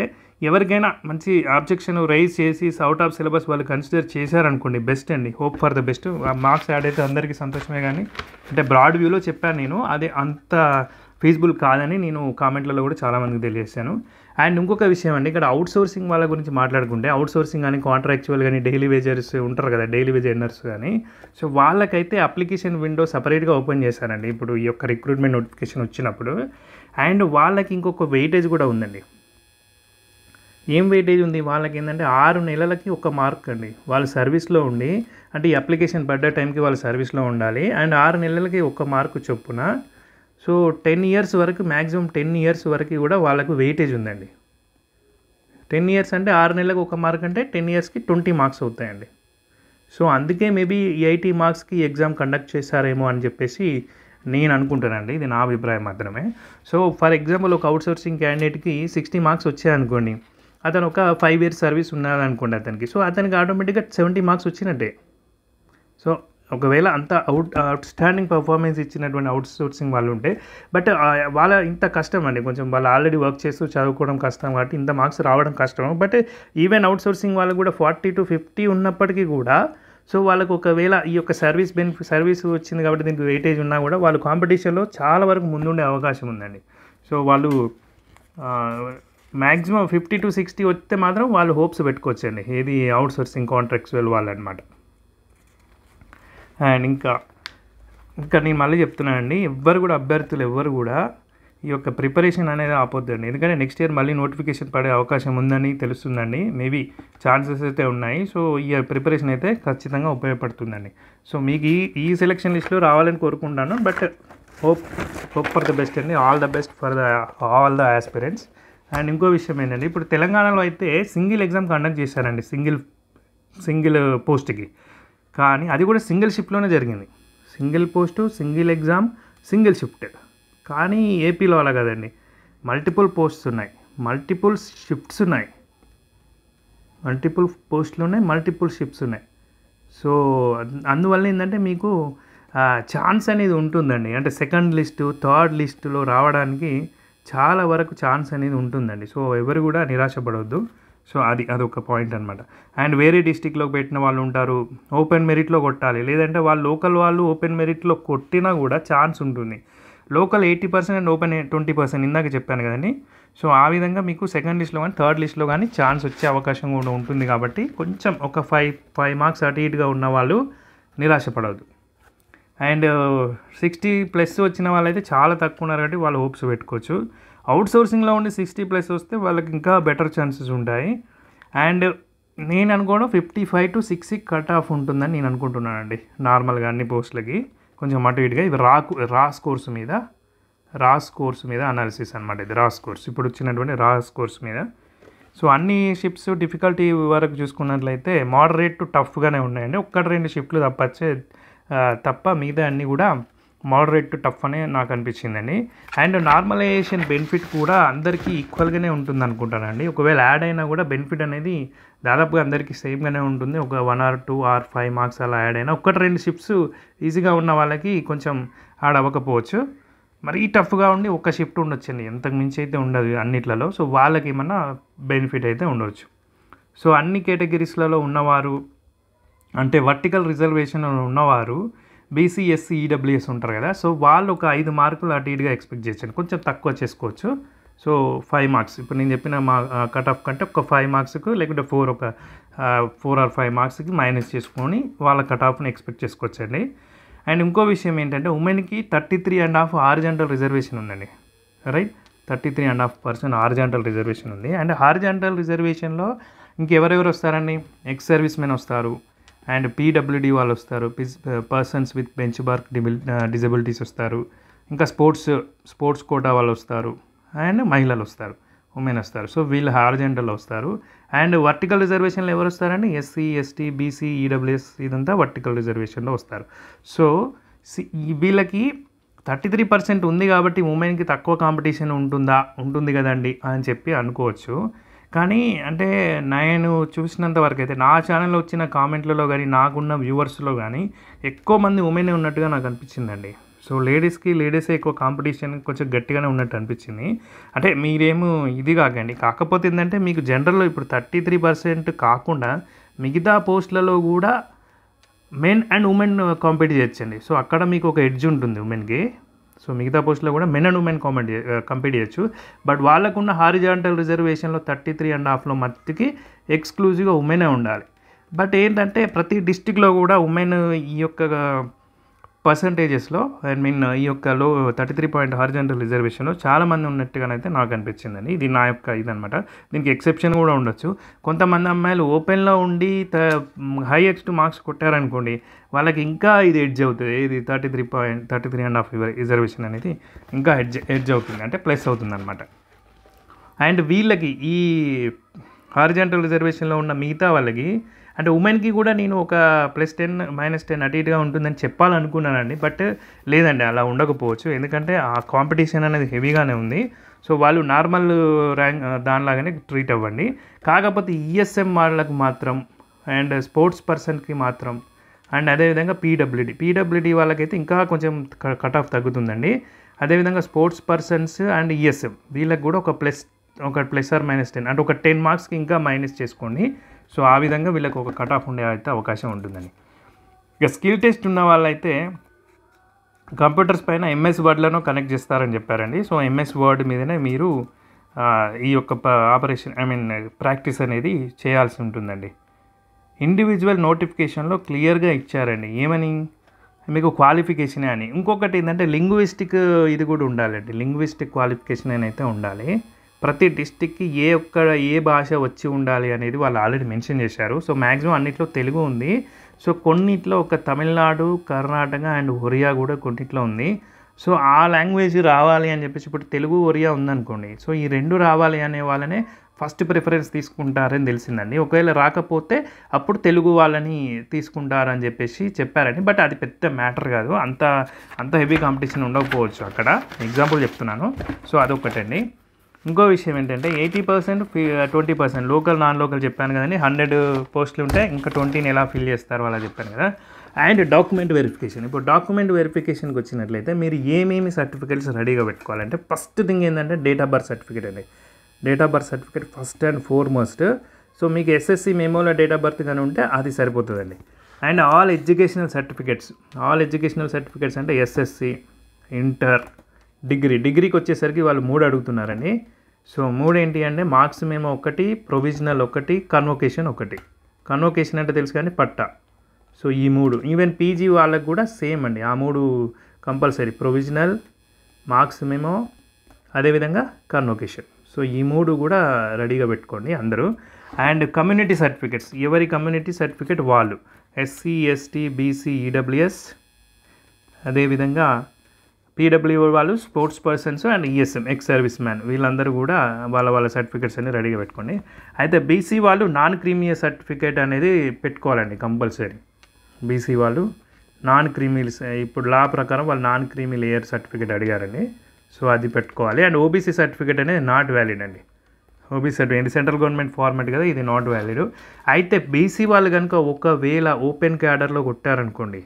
Speaker 1: ఎవరికైనా మంచి ఆబ్జెక్షన్ రైజ్ చేసి అవుట్ ఆఫ్ సిలబస్ వాళ్ళు కన్సిడర్ చేశారనుకోండి, బెస్ట్ అండి, hope for the best. Marks add అయితే అందరికీ సంతోషమే, కానీ అంటే బ్రాడ్ వ్యూలో చెప్పాను నేను, అది అంత ఫీజిబుల్ కాదని నేను కామెంట్లలో కూడా చాలామందికి తెలియజేశాను. అండ్ ఇంకొక విషయం అండి, ఇక్కడ అవుట్ సోర్సింగ్ వాళ్ళ గురించి మాట్లాడుకుంటే అవుట్ సోర్సింగ్ కానీ కాంట్రాక్చువల్ కానీ డైలీ వేజర్స్ ఉంటారు కదా, డైలీ వేజ్ ఎర్నర్స్ కానీ, సో వాళ్ళకైతే అప్లికేషన్ విండో సపరేట్గా ఓపెన్ చేశారండి ఇప్పుడు ఈ యొక్క రిక్రూట్మెంట్ నోటిఫికేషన్ వచ్చినప్పుడు. అండ్ వాళ్ళకి ఇంకొక వెయిటేజ్ కూడా ఉందండి. ఏం వెయిటేజ్ ఉంది వాళ్ళకి ఏంటంటే 6 నెలలకి 1 మార్క్ అండి. వాళ్ళు సర్వీస్లో ఉండి, అంటే ఈ అప్లికేషన్ పడ్డ టైంకి వాళ్ళు సర్వీస్లో ఉండాలి. అండ్ 6 నెలలకి 1 మార్కు చొప్పున. సో 10 ఇయర్స్ వరకు, మ్యాక్సిమం 10 ఇయర్స్ వరకు కూడా వాళ్ళకు వెయిటేజ్ ఉందండి. 10 ఇయర్స్ అంటే 6 నెలలకు 1 మార్క్ అంటే 10 ఇయర్స్కి 20 మార్క్స్ అవుతాయండి. సో అందుకే మేబీ 80 మార్క్స్కి ఎగ్జామ్ కండక్ట్ చేశారేమో అని చెప్పేసి నేను అనుకుంటానండి, ఇది నా అభిప్రాయం మాత్రమే. సో ఫర్ ఎగ్జాంపుల్ ఒక అవుట్ సోర్సింగ్ క్యాండిడేట్కి 60 మార్క్స్ వచ్చాయనుకోండి, అతను ఒక 5 ఇయర్స్ సర్వీస్ ఉన్నదనుకోండి అతనికి, సో అతనికి ఆటోమేటిక్గా 70 మార్క్స్ వచ్చినట్టే. సో ఒకవేళ అంత అవుట్స్టాండింగ్ పర్ఫార్మెన్స్ ఇచ్చినటువంటి అవుట్సోర్సింగ్ వాళ్ళు ఉంటే, బట్ వాళ్ళ ఇంత కష్టం అండి, కొంచెం వాళ్ళు ఆల్రెడీ వర్క్ చేస్తూ చదువుకోవడం కష్టం కాబట్టి ఇంత మార్క్స్ రావడం కష్టం. బట్ ఈవెన్ అవుట్సోర్సింగ్ వాళ్ళు కూడా 40 to 50 ఉన్నప్పటికీ కూడా, సో వాళ్ళకు ఒకవేళ ఈ యొక్క సర్వీస్ వచ్చింది కాబట్టి దీనికి వెయిటేజ్ ఉన్నా కూడా వాళ్ళు కాంపిటీషన్లో చాలా వరకు ముందుండే అవకాశం ఉందండి. సో వాళ్ళు మ్యాక్సిమం 50 to 60 వస్తే మాత్రం వాళ్ళు హోప్స్ పెట్టుకోవచ్చండి, ఏది అవుట్సోర్సింగ్ కాంట్రాక్ట్స్ వాళ్ళు అనమాట. అండ్ ఇంకా నేను మళ్ళీ చెప్తున్నానండి, అభ్యర్థులు ఎవ్వరు కూడా ఈ యొక్క ప్రిపరేషన్ అనేది ఆపొద్దండి. ఎందుకంటే నెక్స్ట్ ఇయర్ మళ్ళీ నోటిఫికేషన్ పడే అవకాశం ఉందని తెలుస్తుందండి, మేబీ ఛాన్సెస్ అయితే ఉన్నాయి. సో ఈ ప్రిపరేషన్ అయితే ఖచ్చితంగా ఉపయోగపడుతుందండి. సో మీకు ఈ సెలెక్షన్ లిస్ట్లో రావాలని కోరుకుంటాను. But hope for the best అండి, all the best for all the aspirants. And ఇంకో విషయం ఏంటంటే, ఇప్పుడు తెలంగాణలో అయితే సింగిల్ ఎగ్జామ్ కండక్ట్ చేశారండి సింగిల్ పోస్ట్కి, కానీ అది కూడా సింగిల్ షిఫ్ట్లోనే జరిగింది. Single post, single exam, single shift. కానీ ఏపీలో అలా కదండి, మల్టిపుల్ పోస్ట్స్ ఉన్నాయి, మల్టిపుల్ షిఫ్ట్స్ ఉన్నాయి, మల్టిపుల్ పోస్టులు ఉన్నాయి, మల్టిపుల్ షిఫ్ట్స్ ఉన్నాయి. సో అందువల్ల ఏంటంటే మీకు ఛాన్స్ అనేది ఉంటుందండి, అంటే సెకండ్ లిస్టు, థర్డ్ లిస్టులో రావడానికి చాలా వరకు ఛాన్స్ అనేది ఉంటుందండి. సో ఎవరు కూడా నిరాశపడవద్దు. సో అదొక పాయింట్ అనమాట. అండ్ వేరే డిస్టిక్లోకి పెట్టిన వాళ్ళు ఉంటారు, ఓపెన్ మెరిట్లో కొట్టాలి, లేదంటే లోకల్ వాళ్ళు ఓపెన్ మెరిట్లో కొట్టినా కూడా ఛాన్స్ ఉంటుంది. లోకల్ 80% అండ్ ఓపెన్ 20%, ఇందాక చెప్పాను కదండి. సో ఆ విధంగా మీకు సెకండ్ లిస్ట్లో కానీ థర్డ్ లిస్ట్లో కానీ ఛాన్స్ వచ్చే అవకాశం కూడా ఉంటుంది. కాబట్టి కొంచెం ఒక 5 మార్క్స్ అటు ఇటుగా ఉన్న వాళ్ళు నిరాశపడవద్దు. అండ్ 60+ వచ్చిన వాళ్ళైతే చాలా తక్కువ ఉన్నారు కాబట్టి వాళ్ళు హోప్స్ పెట్టుకోవచ్చు. అవుట్సోర్సింగ్లో ఉండి 60+ వస్తే వాళ్ళకి ఇంకా బెటర్ ఛాన్సెస్ ఉంటాయి. అండ్ నేను అనుకోవడం 55 to 60 కట్ ఆఫ్ ఉంటుందని నేను అనుకుంటున్నానండి, నార్మల్గా అన్ని పోస్టులకి. కొంచెం అటు ఇటుగా ఇవి రాస్ కోర్సు మీద అనాలిసిస్ అనమాట. ఇది రాస్ కోర్స్, ఇప్పుడు వచ్చినటువంటి రాస్ కోర్స్ మీద. సో అన్ని షిఫ్ట్స్ డిఫికల్టీ వరకు చూసుకున్నట్లయితే మోడరేట్ టు టఫ్గానే ఉన్నాయండి. 1-2 షిఫ్ట్లు తప్ప మిగతా అన్నీ కూడా మోడరేట్ టు టఫ్ అనే నాకు అనిపించిందండి. అండ్ నార్మలైజేషన్ బెనిఫిట్ కూడా అందరికీ ఈక్వల్గానే ఉంటుంది అనుకుంటానండి. ఒకవేళ యాడ్ అయినా కూడా బెనిఫిట్ అనేది దాదాపుగా అందరికీ సేమ్గానే ఉంటుంది. ఒక 1 or 2 or 5 మార్క్స్ అలా యాడ్ అయినా, 1-2 షిఫ్ట్స్ ఈజీగా ఉన్న వాళ్ళకి కొంచెం యాడ్ అవ్వకపోవచ్చు. మరీ టఫ్గా ఉండి ఒక షిఫ్ట్ ఉండొచ్చండి, ఎంతకు మించి అయితే ఉండదు అన్నిట్లలో. సో వాళ్ళకి ఏమన్నా బెనిఫిట్ అయితే ఉండవచ్చు. సో అన్ని కేటగిరీస్లలో ఉన్నవారు, అంటే వర్టికల్ రిజర్వేషన్ ఉన్నవారు బీసీ, ఎస్సీ, ఈడబ్ల్యూఎస్ ఉంటారు కదా. సో వాళ్ళు ఒక 5 మార్కులు అటు ఇటుగా ఎక్స్పెక్ట్ చేయొచ్చు, కొంచెం తక్కువ చేసుకోవచ్చు. సో 5 మార్క్స్, ఇప్పుడు నేను చెప్పిన మా కట్ ఆఫ్ కంటే ఒక 5 మార్క్స్కు, లేకుంటే 4 or 5 మార్క్స్కి మైనస్ చేసుకొని వాళ్ళ కట్ ఆఫ్ని ఎక్స్పెక్ట్ చేసుకోవచ్చండి. అండ్ ఇంకో విషయం ఏంటంటే, ఉమెన్కి 33.5 హారిజాంటల్ రిజర్వేషన్ ఉందండి, రైట్. 33.5% హారిజాంటల్ రిజర్వేషన్ ఉంది. అండ్ హారిజాంటల్ రిజర్వేషన్లో ఇంకెవరెవరు వస్తారండి? ఎక్స్ సర్వీస్ మెన్ వస్తారు, అండ్ పీడబ్ల్యూడీ వాళ్ళు వస్తారు, persons with bench mark disabilities వస్తారు, ఇంకా స్పోర్ట్స్ కోటా వాళ్ళు వస్తారు, అండ్ మహిళలు వస్తారు, ఉమెన్ వస్తారు. సో వీళ్ళు హారిజాంటల్లో వస్తారు. అండ్ వర్టికల్ రిజర్వేషన్లో ఎవరు వస్తారండి? ఎస్సీ, ఎస్టీ, బీసీ, ఈడబ్ల్యూఎస్, ఇదంతా వర్టికల్ రిజర్వేషన్లో వస్తారు. సో వీళ్ళకి 33% ఉంది కాబట్టి ఉమెన్కి తక్కువ కాంపిటీషన్ ఉంటుంది కదండి అని చెప్పి అనుకోవచ్చు. కానీ అంటే నేను చూసినంత వరకు అయితే నా ఛానల్లో వచ్చిన కామెంట్లలో కానీ, నాకున్న వ్యూవర్స్లో కానీ ఎక్కువ మంది ఉమెనే ఉన్నట్టుగా నాకు అనిపించిందండి. సో లేడీసే ఎక్కువ కాంపిటీషన్ కొంచెం గట్టిగానే ఉన్నట్టు అనిపించింది. అంటే మీరేమో ఇది కాకపోతే ఏంటంటే, మీకు జనరల్లో ఇప్పుడు 33% కాకుండా మిగతా పోస్టులలో కూడా మెన్ అండ్ ఉమెన్ కాంపీట్ చేయొచ్చండి. సో అక్కడ మీకు ఒక ఎడ్జ్ ఉంటుంది ఉమెన్కి. సో మిగతా పోస్టులో కూడా మెన్ అండ్ ఉమెన్ కంపీట్ చేయొచ్చు. బట్ వాళ్ళకున్న హారిజాంటల్ రిజర్వేషన్లో 33.5లో మట్టుకి ఎక్స్క్లూజివ్గా ఉమెనే ఉండాలి. బట్ ఏంటంటే ప్రతి డిస్టిక్లో కూడా ఉమెన్ ఈ యొక్క పర్సంటేజెస్లో ఈ యొక్క 33 హారిజాంటల్ రిజర్వేషన్లో చాలామంది ఉన్నట్టుగానైతే నాకు అనిపించిందండి. ఇది నా యొక్క ఇదనమాట. దీనికి ఎక్సెప్షన్ కూడా ఉండొచ్చు. కొంతమంది అమ్మాయిలు ఓపెన్లో ఉండి హైయెస్ట్ మార్క్స్ కొట్టారనుకోండి, వాళ్ళకి ఇంకా ఇది ఎడ్జ్ అవుతుంది. ఇది 33.5 రిజర్వేషన్ అనేది ఇంకా ఎడ్జ్ అవుతుంది, అంటే ప్లస్ అవుతుంది అనమాట. అండ్ వీళ్ళకి ఈ హారిజాంటల్ రిజర్వేషన్లో ఉన్న మిగతా వాళ్ళకి, అంటే ఉమెన్కి కూడా నేను ఒక +10 -10 అటు ఇటుగా ఉంటుందని చెప్పాలనుకున్నానండి. బట్ లేదండి, అలా ఉండకపోవచ్చు. ఎందుకంటే ఆ కాంపిటీషన్ అనేది హెవీగానే ఉంది. సో వాళ్ళు నార్మల్ ర్యాంక్ దానిలాగానే ట్రీట్ అవ్వండి. కాకపోతే ఈఎస్ఎం వాళ్ళకు మాత్రం, అండ్ స్పోర్ట్స్ పర్సన్కి మాత్రం, అండ్ అదేవిధంగా పీడబ్ల్యూడి వాళ్ళకైతే ఇంకా కొంచెం కట్ ఆఫ్ తగ్గుతుందండి. అదేవిధంగా స్పోర్ట్స్ పర్సన్స్ అండ్ ఈఎస్ఎం వీళ్ళకి కూడా ఒక ప్లస్ ఆర్ -10 అంటే ఒక 10 మార్క్స్కి ఇంకా మైనస్ చేసుకోండి. సో ఆ విధంగా వీళ్ళకి ఒక కట్ ఆఫ్ ఉండే అయితే అవకాశం ఉంటుందండి. ఇక స్కిల్ టెస్ట్ ఉన్న వాళ్ళైతే కంప్యూటర్స్ పైన ఎంఎస్ వర్డ్లను కనెక్ట్ చేస్తారని చెప్పారండి. సో ఎంఎస్ వర్డ్ మీదనే మీరు ఈ యొక్క ప్రాక్టీస్ అనేది చేయాల్సి ఉంటుందండి. ఇండివిజువల్ నోటిఫికేషన్లో క్లియర్గా ఇచ్చారండి. ఏమని? మీకు క్వాలిఫికేషనే అని. ఇంకొకటి ఏంటంటే లింగ్విస్టిక్ ఇది కూడా ఉండాలండి. లింగ్విస్టిక్ క్వాలిఫికేషన్ అయితే ఉండాలి. ప్రతి డిస్టిక్కి ఏ భాష వచ్చి ఉండాలి అనేది వాళ్ళు ఆల్రెడీ మెన్షన్ చేశారు. సో మ్యాక్సిమం అన్నిట్లో తెలుగు ఉంది. సో కొన్నిట్లో ఒక తమిళనాడు, కర్ణాటక అండ్ ఒరియా కూడా కొన్నిట్లో ఉంది. సో ఆ లాంగ్వేజ్ రావాలి అని చెప్పేసి ఇప్పుడు తెలుగు, ఒరియా ఉందనుకోండి. సో ఈ 2 రావాలి అనే వాళ్ళనే ఫస్ట్ ప్రిఫరెన్స్ తీసుకుంటారని తెలిసిందండి. ఒకవేళ రాకపోతే అప్పుడు తెలుగు వాళ్ళని తీసుకుంటారని చెప్పేసి చెప్పారండి. బట్ అది పెద్ద మ్యాటర్ కాదు. అంత హెవీ కాంపిటీషన్ ఉండకపోవచ్చు అక్కడ. ఎగ్జాంపుల్ చెప్తున్నాను. సో అదొకటండి. ఇంకో విషయం ఏంటంటే 80% 20% లోకల్, నాన్ లోకల్ చెప్పాను కదండి. 100 పోస్టులు ఉంటే ఇంకా 20ని ఎలా ఫిల్ చేస్తారు అలా చెప్పాను కదా. And document verification. ఇప్పుడు డాక్యుమెంట్ వెరిఫికేషన్కి వచ్చినట్లయితే మీరు ఏమేమి సర్టిఫికేట్స్ రెడీగా పెట్టుకోవాలంటే ఫస్ట్ థింగ్ ఏంటంటే డేట్ ఆఫ్ బర్త్ సర్టిఫికేట్ అండి. Date of birth certificate first and foremost. So మీకు ఎస్ఎస్సి మెమోలో డేట్ ఆఫ్ బర్త్ కానీ ఉంటే అది సరిపోతుందండి. అండ్ ఆల్ ఎడ్యుకేషనల్ సర్టిఫికేట్స్ అంటే ఎస్ఎస్సి, ఇంటర్, డిగ్రీకి వచ్చేసరికి వాళ్ళు 3 అడుగుతున్నారండి. సో 3 ఏంటి అంటే మార్క్స్ మెమో 1, ప్రొవిజనల్ 1, కన్వొకేషన్ 1. కన్వొకేషన్ అంటే తెలుసు కానీ పట్టా. సో ఈ 3 ఈవెన్ పీజీ వాళ్ళకు కూడా సేమ్ అండి. ఆ 3 కంపల్సరీ. ప్రొవిజనల్, మార్క్స్ మెమో, అదేవిధంగా కన్వొకేషన్. సో ఈ 3 కూడా రెడీగా పెట్టుకోండి అందరూ. అండ్ కమ్యూనిటీ సర్టిఫికేట్స్, ఎవరి కమ్యూనిటీ సర్టిఫికేట్ వాళ్ళు. ఎస్సీ, ఎస్టీ, బీసీ, ఈడబ్ల్యూఎస్, అదేవిధంగా పీడబ్ల్యూ వాళ్ళు, sports persons and ESM ex service man వీళ్ళందరూ కూడా వాళ్ళ సర్టిఫికేట్స్ అన్ని రెడీగా పెట్టుకోండి. అయితే బీసీ వాళ్ళు నాన్ క్రీమీ సర్టిఫికేట్ అనేది పెట్టుకోవాలండి కంపల్సరీ. బీసీ వాళ్ళు నాన్ క్రీమీ, ఇప్పుడు లా ప్రకారం వాళ్ళు నాన్ క్రీమీ లేయర్ సర్టిఫికేట్ అడిగారండి. సో అది పెట్టుకోవాలి. అండ్ ఓబీసీ సర్టిఫికేట్ అనేది నాట్ వ్యాలిడ్ అండి. OBC certificate central government format కదా, ఇది నాట్ వ్యాలిడ్. అయితే బీసీ వాళ్ళు కనుక ఒకవేళ ఓపెన్ క్యాడర్లో కొట్టారనుకోండి,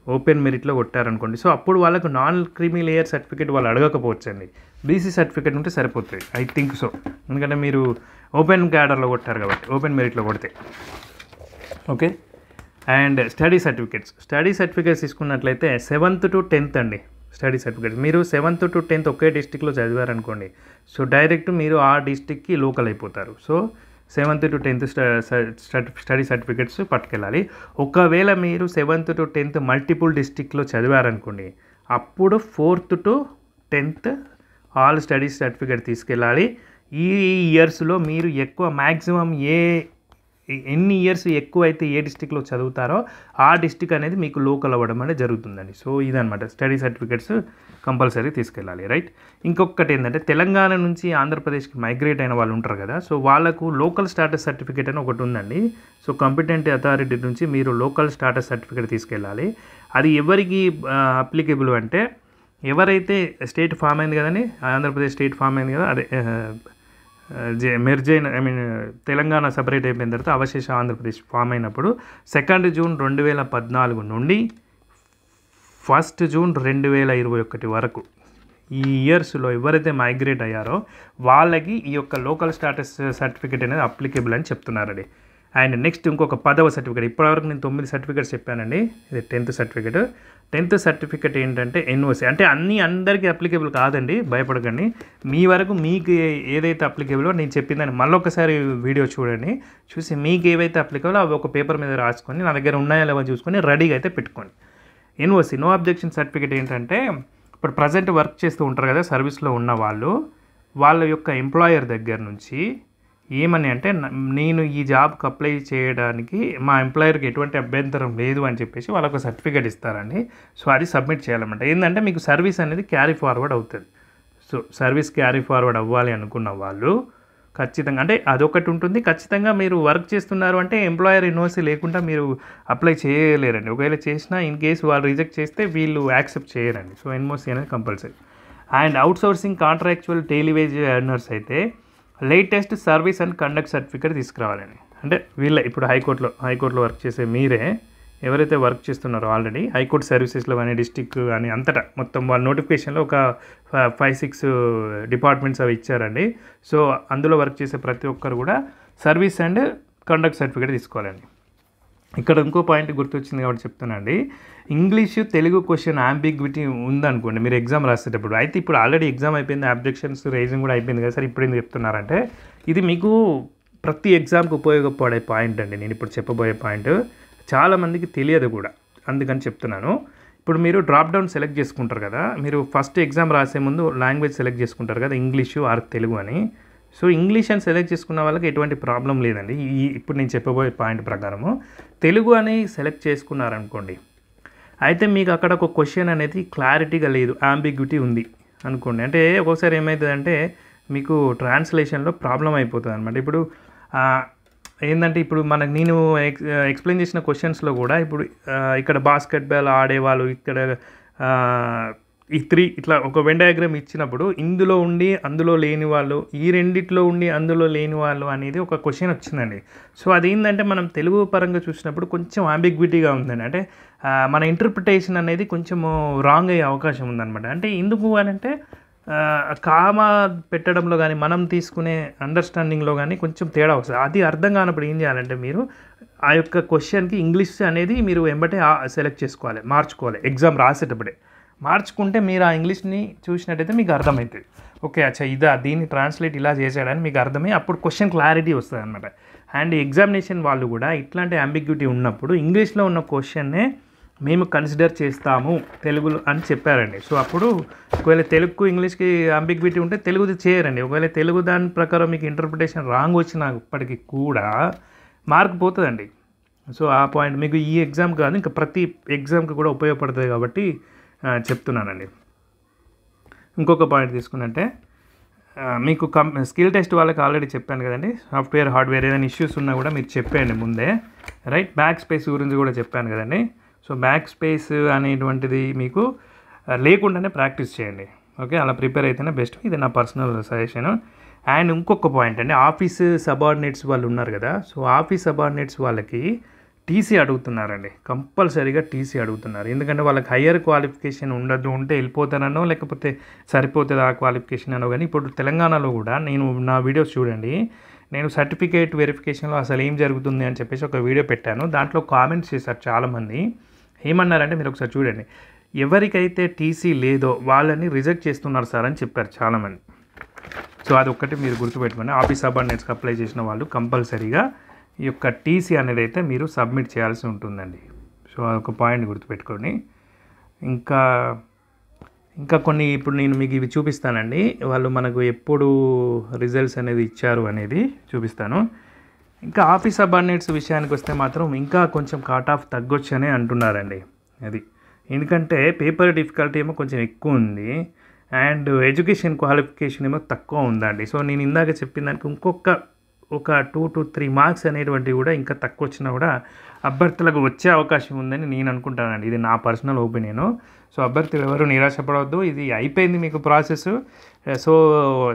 Speaker 1: ఓపెన్ మెరిట్లో కొట్టారనుకోండి, సో అప్పుడు వాళ్ళకు నాన్ క్రీమీ లేయర్ సర్టిఫికేట్ వాళ్ళు అడగకపోవచ్చు అండి. బీసీ సర్టిఫికేట్ ఉంటే సరిపోతుంది, ఐ థింక్ సో. ఎందుకంటే మీరు ఓపెన్ క్యాడర్లో కొట్టారు కాబట్టి, ఓపెన్ మెరిట్లో కొడితే. ఓకే. అండ్ స్టడీ సర్టిఫికేట్స్ తీసుకున్నట్లయితే 7th to 10th అండి. స్టడీ సర్టిఫికేట్స్ మీరు 7th to 10th ఒకే డిస్టిక్లో చదివారనుకోండి, సో డైరెక్ట్ మీరు ఆ డిస్టిక్కి లోకల్ అయిపోతారు. So 7th to 10th study certificates పట్టుకెళ్ళాలి. ఒకవేళ మీరు 7th to 10th మల్టిపుల్ డిస్టిక్లో చదివారనుకోండి, అప్పుడు 4th to 10th all studies certificate తీసుకెళ్ళాలి. ఈ ఇయర్స్లో మీరు ఎక్కువ మ్యాక్సిమం ఎన్ని ఇయర్స్ ఎక్కువైతే ఏ డిస్టిక్లో చదువుతారో ఆ డిస్టిక్ అనేది మీకు లోకల్ అవ్వడం అనేది జరుగుతుందండి. సో ఇదనమాట స్టడీ సర్టిఫికేట్స్ కంపల్సరీ తీసుకెళ్ళాలి, రైట్. ఇంకొకటి ఏంటంటే తెలంగాణ నుంచి ఆంధ్రప్రదేశ్కి మైగ్రేట్ అయిన వాళ్ళు ఉంటారు కదా, సో వాళ్ళకు లోకల్ స్టాటస్ సర్టిఫికేట్ అని ఒకటి ఉందండి. సో కాంపిటెంట్ అథారిటీ నుంచి మీరు లోకల్ స్టాటస్ సర్టిఫికేట్ తీసుకెళ్ళాలి. అది ఎవరికి అప్లికేబుల్ అంటే ఎవరైతే స్టేట్ ఫామ్ అయింది కదండి, ఆంధ్రప్రదేశ్ స్టేట్ ఫామ్ అయింది కదా, అదే మెర్జ్ అయిన తెలంగాణ సపరేట్ అయిపోయిన తర్వాత అవశేష ఆంధ్రప్రదేశ్ ఫామ్ అయినప్పుడు 2 జూన్ 2014 నుండి 1 జూన్ 2021 వరకు ఈ ఇయర్స్లో ఎవరైతే మైగ్రేట్ అయ్యారో వాళ్ళకి ఈ యొక్క లోకల్ స్టాటస్ సర్టిఫికేట్ అనేది అప్లికేబుల్ అని చెప్తున్నారండి. అండ్ నెక్స్ట్ ఇంకొక 10వ సర్టిఫికేట్. ఇప్పటివరకు నేను 9 సర్టిఫికేట్స్ చెప్పానండి. ఇది 10th సర్టిఫికేట్. 10th సర్టిఫికేట్ ఏంటంటే ఎన్ఓసి. అంటే అందరికీ అప్లికేబుల్ కాదండి, భయపడకండి. మీ వరకు మీకు ఏదైతే అప్లికేబులో నేను చెప్పిందని మళ్ళొకసారి వీడియో చూసి మీకు ఏవైతే అప్లికేబులో అవి ఒక పేపర్ మీద రాసుకొని నా దగ్గర ఉన్నాయో లేవో చూసుకొని రెడీగా అయితే పెట్టుకోండి. ఎన్ఓసి నో అబ్జెక్షన్ సర్టిఫికేట్ ఏంటంటే ఇప్పుడు ప్రజెంట్ వర్క్ చేస్తూ ఉంటారు కదా సర్వీస్లో ఉన్న వాళ్ళ యొక్క ఎంప్లాయర్ దగ్గర నుంచి ఏమని అంటే నేను ఈ జాబ్కి అప్లై చేయడానికి మా ఎంప్లాయర్కి ఎటువంటి అభ్యంతరం లేదు అని చెప్పేసి వాళ్ళకు సర్టిఫికేట్ ఇస్తారండి. సో అది సబ్మిట్ చేయాలన్నమాట. ఏంటంటే మీకు సర్వీస్ అనేది క్యారీ ఫార్వర్డ్ అవుతుంది. సో సర్వీస్ క్యారీ ఫార్వర్డ్ అవ్వాలి అనుకున్న వాళ్ళు ఖచ్చితంగా, అంటే అదొకటి ఉంటుంది. ఖచ్చితంగా మీరు వర్క్ చేస్తున్నారు అంటే ఎంప్లాయర్ ఎన్ఓసి లేకుండా మీరు అప్లై చేయలేరండి. ఒకవేళ చేసినా ఇన్ కేసు వాళ్ళు రిజెక్ట్ చేస్తే వీళ్ళు యాక్సెప్ట్ చేయరండి. సో ఎన్ఓసి అనేది compulsory. And outsourcing contractual daily wage earners అయితే latest service and conduct certificate తీసుకురావాలండి. అంటే ఇప్పుడు హైకోర్టులో వర్క్ చేసే మీరే ఎవరైతే వర్క్ చేస్తున్నారో ఆల్రెడీ హైకోర్టు సర్వీసెస్లో కానీ డిస్టిక్ కానీ అంతటా మొత్తం వాళ్ళ నోటిఫికేషన్లో ఒక 5-6 డిపార్ట్మెంట్స్ అవి ఇచ్చారండి. సో అందులో వర్క్ చేసే ప్రతి ఒక్కరు కూడా సర్వీస్ అండ్ కండక్ట్ సర్టిఫికేట్ తీసుకోవాలండి. ఇక్కడ ఇంకో పాయింట్ గుర్తొచ్చింది కాబట్టి చెప్తానండి. ఇంగ్లీషు తెలుగు క్వశ్చన్ అంబిగ్విటీ ఉందనుకోండి మీరు ఎగ్జామ్ రాసేటప్పుడు, అయితే ఇప్పుడు ఆల్రెడీ ఎగ్జామ్ అయిపోయింది, అబ్జెక్షన్స్ రైజింగ్ కూడా అయిపోయింది కదా సార్, ఇప్పుడు ఏం చెప్తున్నారంటే ఇది మీకు ప్రతి ఎగ్జామ్కి ఉపయోగపడే పాయింట్ అండి. నేను ఇప్పుడు చెప్పబోయే పాయింట్ చాలామందికి తెలియదు కూడా, అందుకని చెప్తున్నాను. ఇప్పుడు మీరు డ్రాప్ డౌన్ సెలెక్ట్ చేసుకుంటారు కదా, మీరు ఫస్ట్ ఎగ్జామ్ రాసే ముందు లాంగ్వేజ్ సెలెక్ట్ చేసుకుంటారు కదా, ఇంగ్లీషు ఆర్ తెలుగు అని. సో ఇంగ్లీష్ అని సెలెక్ట్ చేసుకున్న వాళ్ళకి ఎటువంటి ప్రాబ్లం లేదండి. ఇప్పుడు నేను చెప్పబోయే పాయింట్ ప్రకారము తెలుగు అని సెలెక్ట్ చేసుకున్నారనుకోండి, అయితే మీకు అక్కడ ఒక క్వశ్చన్ అనేది క్లారిటీగా లేదు, అంబిగ్విటీ ఉంది అనుకోండి. అంటే ఒక్కొక్కసారి ఏమవుతుందంటే మీకు ట్రాన్స్లేషన్లో ప్రాబ్లం అయిపోతుంది అనమాట. ఇప్పుడు ఏంటంటే ఇప్పుడు నేను ఎక్స్ప్లెయిన్ చేసిన క్వశ్చన్స్లో కూడా ఇప్పుడు ఇక్కడ బాస్కెట్బాల్ ఆడేవాళ్ళు, ఇక్కడ ఈ 3 ఇట్లా ఒక వెన్ డయాగ్రామ్ ఇచ్చినప్పుడు ఇందులో ఉండి అందులో లేని వాళ్ళు, ఈ రెండిట్లో ఉండి అందులో లేని వాళ్ళు అనేది ఒక క్వశ్చన్ వచ్చిందండి. సో అదేంటంటే మనం తెలుగు పరంగా చూసినప్పుడు కొంచెం అంబిగ్విటీగా ఉందండి. అంటే మన ఇంటర్ప్రిటేషన్ అనేది కొంచెము రాంగ్ అయ్యే అవకాశం ఉందన్నమాట. అంటే ఎందుకు అని అంటే కామా పెట్టడంలో కానీ మనం తీసుకునే అండర్స్టాండింగ్లో కానీ కొంచెం తేడా వస్తుంది. అది అర్థం కానప్పుడు ఏం చేయాలంటే మీరు ఆ యొక్క క్వశ్చన్కి ఇంగ్లీష్ అనేది మీరు వెంబటే సెలెక్ట్ చేసుకోవాలి, మార్చుకోవాలి. ఎగ్జామ్ రాసేటప్పుడే మార్చుకుంటే మీరు ఆ ఇంగ్లీష్ని చూసినట్టయితే మీకు అర్థమవుతుంది. ఓకే అచ్చా దీన్ని ట్రాన్స్లేట్ ఇలా చేసాడని మీకు అర్థమై అప్పుడు క్వశ్చన్ క్లారిటీ వస్తుంది అనమాట. అండ్ ఎగ్జామినేషన్ వాళ్ళు కూడా ఇట్లాంటి అంబిగ్విటీ ఉన్నప్పుడు ఇంగ్లీష్లో ఉన్న క్వశ్చన్నే మేము కన్సిడర్ చేస్తాము తెలుగులో అని చెప్పారండి. సో అప్పుడు ఒకవేళ తెలుగు ఇంగ్లీష్కి అంబిగ్విటీ ఉంటే తెలుగుది చేయరండి. ఒకవేళ తెలుగు దాని ప్రకారం మీకు ఇంటర్ప్రిటేషన్ రాంగ్ వచ్చినప్పటికీ కూడా మార్క్ పోతుందండి. సో ఆ పాయింట్ మీకు ఈ ఎగ్జామ్ కాదు ఇంకా ప్రతి ఎగ్జామ్కి కూడా ఉపయోగపడుతుంది కాబట్టి చెప్తున్నానండి. ఇంకొక పాయింట్ తీసుకున్నట్టే మీకు స్కిల్ టెస్ట్ వాళ్ళకి ఆల్రెడీ చెప్పాను కదండి, సాఫ్ట్వేర్ హార్డ్వేర్ ఏదైనా ఇష్యూస్ ఉన్నా కూడా మీరు చెప్పేయండి ముందే, రైట్. బ్యాక్ స్పేస్ గురించి కూడా చెప్పాను కదండి. సో బ్యాక్ స్పేస్ అనేటువంటిది మీకు లేకుండానే ప్రాక్టీస్ చేయండి. ఓకే, అలా ప్రిపేర్ అయితేనే బెస్ట్. ఇది నా పర్సనల్ సజెషన్. అండ్ ఇంకొక పాయింట్ అండి, ఆఫీస్ సబార్డినేట్స్ వాళ్ళు ఉన్నారు కదా, సో ఆఫీస్ సబార్డినేట్స్ వాళ్ళకి టీసీ అడుగుతున్నారండి, కంపల్సరీగా టీసీ అడుగుతున్నారు. ఎందుకంటే వాళ్ళకి హయ్యర్ క్వాలిఫికేషన్ ఉండదు, ఉంటే వెళ్ళిపోతానో లేకపోతే సరిపోతుంది ఆ క్వాలిఫికేషన్ అనో. కానీ ఇప్పుడు తెలంగాణలో కూడా నా వీడియోస్ చూడండి, నేను సర్టిఫికేట్ వెరిఫికేషన్లో అసలు ఏం జరుగుతుంది అని చెప్పేసి ఒక వీడియో పెట్టాను. దాంట్లో కామెంట్స్ చేశారు చాలామంది. ఏమన్నారంటే మీరు ఒకసారి చూడండి, ఎవరికైతే టీసీ లేదో వాళ్ళని రిజెక్ట్ చేస్తున్నారు సార్ అని చెప్పారు చాలామంది. సో అది ఒక్కటి మీరు గుర్తుపెట్టుకోండి. ఆఫీస్ సబార్డినేట్స్కి అప్లై చేసిన వాళ్ళు కంపల్సరీగా ఈ యొక్క టీసీ అనేది అయితే మీరు సబ్మిట్ చేయాల్సి ఉంటుందండి. సో అదొక పాయింట్ గుర్తుపెట్టుకోండి. ఇంకా కొన్ని ఇప్పుడు నేను మీకు ఇవి చూపిస్తానండి, వాళ్ళు మనకు ఎప్పుడు రిజల్ట్స్ అనేది ఇచ్చారు అనేది చూపిస్తాను. ఇంకా ఆఫీస్ సబార్డినేట్స్ విషయానికి వస్తే మాత్రం ఇంకా కొంచెం కట్ ఆఫ్ తగ్గొచ్చనే అంటున్నారండి. అది ఎందుకంటే పేపర్ డిఫికల్టీ ఏమో కొంచెం ఎక్కువ ఉంది అండ్ ఎడ్యుకేషన్ క్వాలిఫికేషన్ ఏమో తక్కువ ఉందండి. సో నేను ఇందాక చెప్పిన దానికి ఒక 2 to 3 మార్క్స్ అనేటువంటివి కూడా ఇంకా తక్కువ వచ్చినా కూడా అభ్యర్థులకు వచ్చే అవకాశం ఉందని నేను అనుకుంటానండి. ఇది నా పర్సనల్ ఒపీనియను. సో అభ్యర్థులు ఎవరు నిరాశపడవద్దు, ఇది అయిపోయింది మీకు ప్రాసెస్. సో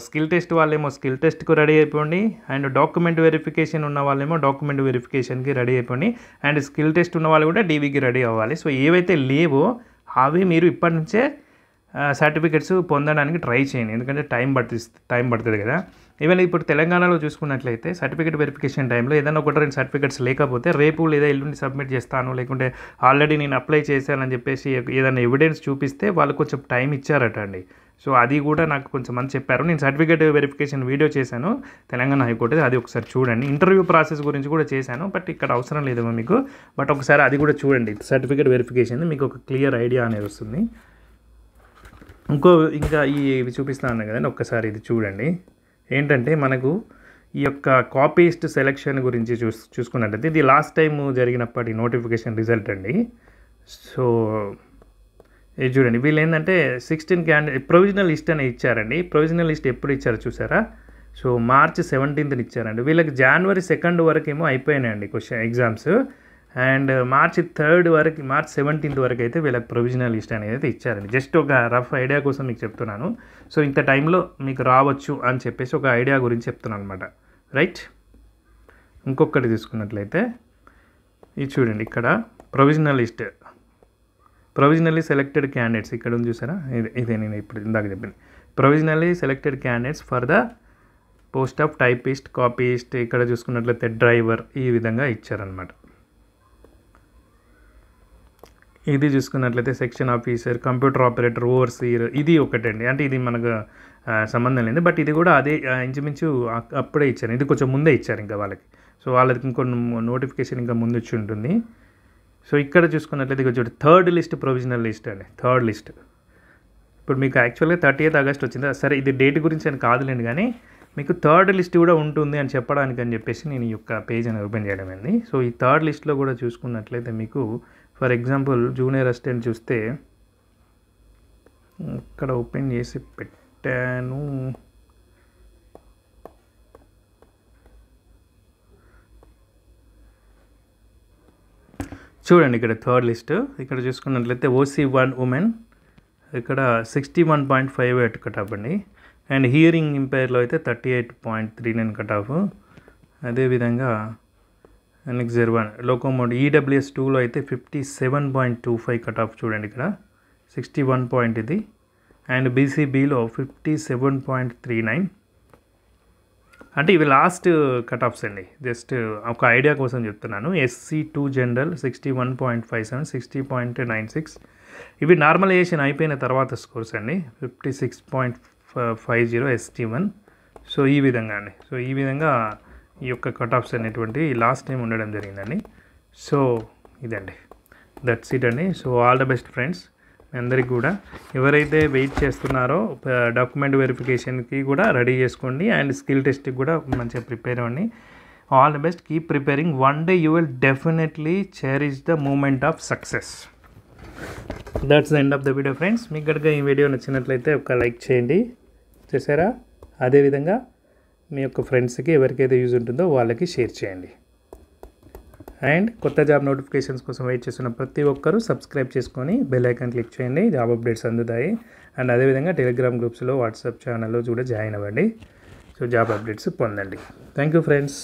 Speaker 1: స్కిల్ టెస్ట్ వాళ్ళేమో స్కిల్ టెస్ట్కు రెడీ అయిపోండి, అండ్ డాక్యుమెంట్ వెరిఫికేషన్ ఉన్న వాళ్ళేమో డాక్యుమెంట్ వెరిఫికేషన్కి రెడీ అయిపోండి, అండ్ స్కిల్ టెస్ట్ ఉన్న వాళ్ళు కూడా డీవీకి రెడీ అవ్వాలి. సో ఏవైతే లేవో అవి మీరు ఇప్పటి నుంచే సర్టిఫికెట్స్ పొందడానికి ట్రై చేయండి, ఎందుకంటే టైం పడుతుంది కదా. ఈవెన్ ఇప్పుడు తెలంగాణలో చూసుకున్నట్లయితే సర్టిఫికేట్ వెరిఫికేషన్ టైంలో ఏదైనా 1-2 సర్టిఫికెట్స్ లేకపోతే రేపు లేదా ఎల్లుండి సబ్మిట్ చేస్తాను, లేకుంటే ఆల్రెడీ నేను అప్లై చేశానని చెప్పేసి ఏదైనా ఎవిడెన్స్ చూపిస్తే వాళ్ళు కొంచెం టైం ఇచ్చారట అండి. సో అది కూడా నాకు కొంచెం మంది చెప్పారు. నేను సర్టిఫికేట్ వెరిఫికేషన్ వీడియో చేశాను తెలంగాణ హైకోర్టు, అది ఒకసారి చూడండి. ఇంటర్వ్యూ ప్రాసెస్ గురించి కూడా చేశాను, బట్ ఇక్కడ అవసరం లేదేమో మీకు, బట్ ఒకసారి అది కూడా చూడండి. సర్టిఫికేట్ వెరిఫికేషన్ మీకు ఒక క్లియర్ ఐడియా అనేది వస్తుంది. ఇంకా ఇవి చూపిస్తాను కదండి, ఒక్కసారి ఇది చూడండి. ఏంటంటే మనకు ఈ యొక్క కాపీస్ట్ సెలెక్షన్ గురించి చూసుకున్నట్టయితే ఇది లాస్ట్ టైం జరిగినప్పటి నోటిఫికేషన్ రిజల్ట్ అండి. సో ఇది చూడండి, వీళ్ళు ఏంటంటే 16 క్యాండిడేట్ ప్రొవిజనల్ లిస్ట్ అని ఇచ్చారండి. ప్రొవిజనల్ లిస్ట్ ఎప్పుడు ఇచ్చారో చూసారా? సో March 17th ఇచ్చారండి. వీళ్ళకి January 2nd వరకు ఏమో అయిపోయినాయండి ఎగ్జామ్స్, అండ్ March 17th వరకు అయితే వీళ్ళకి ప్రొవిజనల్ లిస్ట్ అనేది అయితే ఇచ్చారండి. జస్ట్ ఒక రఫ్ ఐడియా కోసం మీకు చెప్తున్నాను. సో ఇంత టైంలో మీకు రావచ్చు అని చెప్పేసి ఒక ఐడియా గురించి చెప్తున్నాను అనమాట, రైట్. ఇంకొకటి తీసుకున్నట్లయితే ఇది చూడండి, ఇక్కడ ప్రొవిజనల్లీ సెలెక్టెడ్ క్యాండిడేట్స్ ఇక్కడ ఉంది చూసారా, ఇదే నేను ఇప్పుడు ఇందాక చెప్పింది. Provisionally selected candidates for the post of typist, copyist, ఇక్కడ చూసుకున్నట్లయితే డ్రైవర్, ఈ విధంగా ఇచ్చారనమాట. ఇది చూసుకున్నట్లయితే section officer, computer operator, overseer, ఇది ఒకటండి. అంటే ఇది మనకు సంబంధం లేదు, బట్ ఇది కూడా అదే ఇంచుమించు అప్పుడే ఇచ్చారు. ఇది కొంచెం ముందే ఇచ్చారు ఇంకా వాళ్ళకి. సో వాళ్ళకి ఇంకొన్ని నోటిఫికేషన్ ఇంకా ముందు వచ్చి ఉంటుంది. సో ఇక్కడ చూసుకున్నట్లయితే కొంచెం థర్డ్ లిస్ట్ ప్రొవిజనల్ లిస్ట్ అండి, థర్డ్ లిస్ట్. ఇప్పుడు మీకు యాక్చువల్గా 30th August వచ్చింది. సరే ఇది డేట్ గురించి అని కాదులేండి, కానీ మీకు థర్డ్ లిస్ట్ కూడా ఉంటుంది అని చెప్పడానికి అని చెప్పేసి నేను ఈ యొక్క పేజ్ అని ఓపెన్ చేయడం అయింది. సో ఈ థర్డ్ లిస్ట్లో కూడా చూసుకున్నట్లయితే మీకు ఫర్ ఎగ్జాంపుల్ జూనియర్ అసిస్టెంట్ చూస్తే ఇక్కడ ఓపెన్ చేసి పెట్టాను. చూడండి ఇక్కడ థర్డ్ లిస్ట్. ఇక్కడ చూసుకున్నట్లయితే OC1 ఉమెన్ ఇక్కడ 61.58 కట్ ఆఫ్ అండి. అండ్ హియరింగ్ ఇంపైర్లో అయితే 38.39 కట్ ఆఫ్. అదేవిధంగా నెక్స్ట్ 01 లోకోమోటివ్ EWS 2లో అయితే 57.25 కట్ ఆఫ్. చూడండి ఇక్కడ 61 పాయింట్ ఇది. అండ్ BCBలో 57.39. అంటే ఇవి లాస్ట్ కట్ ఆఫ్స్ అండి, జస్ట్ ఒక ఐడియా కోసం చెప్తున్నాను. SC2 general 61.57, 60.96. ఇవి నార్మలైజేషన్ అయిపోయిన తర్వాత స్కోర్స్ అండి. 56.50 ST1. సో ఈ విధంగా అండి, సో ఈ విధంగా ఈ యొక్క కట్ ఆఫ్స్ అనేటువంటి లాస్ట్ టైం ఉండడం జరిగిందండి. సో ఇదండి, దట్స్ ఇట్ అండి. So all the best friends మీ అందరికి కూడా. ఎవరైతే వెయిట్ చేస్తున్నారో డాక్యుమెంట్ వెరిఫికేషన్కి కూడా రెడీ చేసుకోండి, అండ్ స్కిల్ టెస్ట్కి కూడా మంచిగా ప్రిపేర్ అవ్వండి. All the best, keep preparing. One day you will definitely cherish the moment of success. That's the end of the video friends. మీకు కనుక ఈ వీడియో నచ్చినట్లయితే ఒక లైక్ చేయండి, చేశారా? అదేవిధంగా మీ యొక్క ఫ్రెండ్స్కి ఎవరికైతే యూజ్ ఉంటుందో వాళ్ళకి షేర్ చేయండి. అండ్ కొత్త జాబ్ నోటిఫికేషన్స్ కోసం వెయిట్ చేస్తున్న ప్రతి ఒక్కరూ సబ్స్క్రైబ్ చేసుకొని బెల్ ఐకాన్ క్లిక్ చేయండి, జాబ్ అప్డేట్స్ అందుతాయి. అండ్ అదేవిధంగా టెలిగ్రామ్ గ్రూప్స్లో, వాట్సాప్ ఛానల్లో కూడా జాయిన్ అవ్వండి. సో జాబ్ అప్డేట్స్ పొందండి. Thank you friends.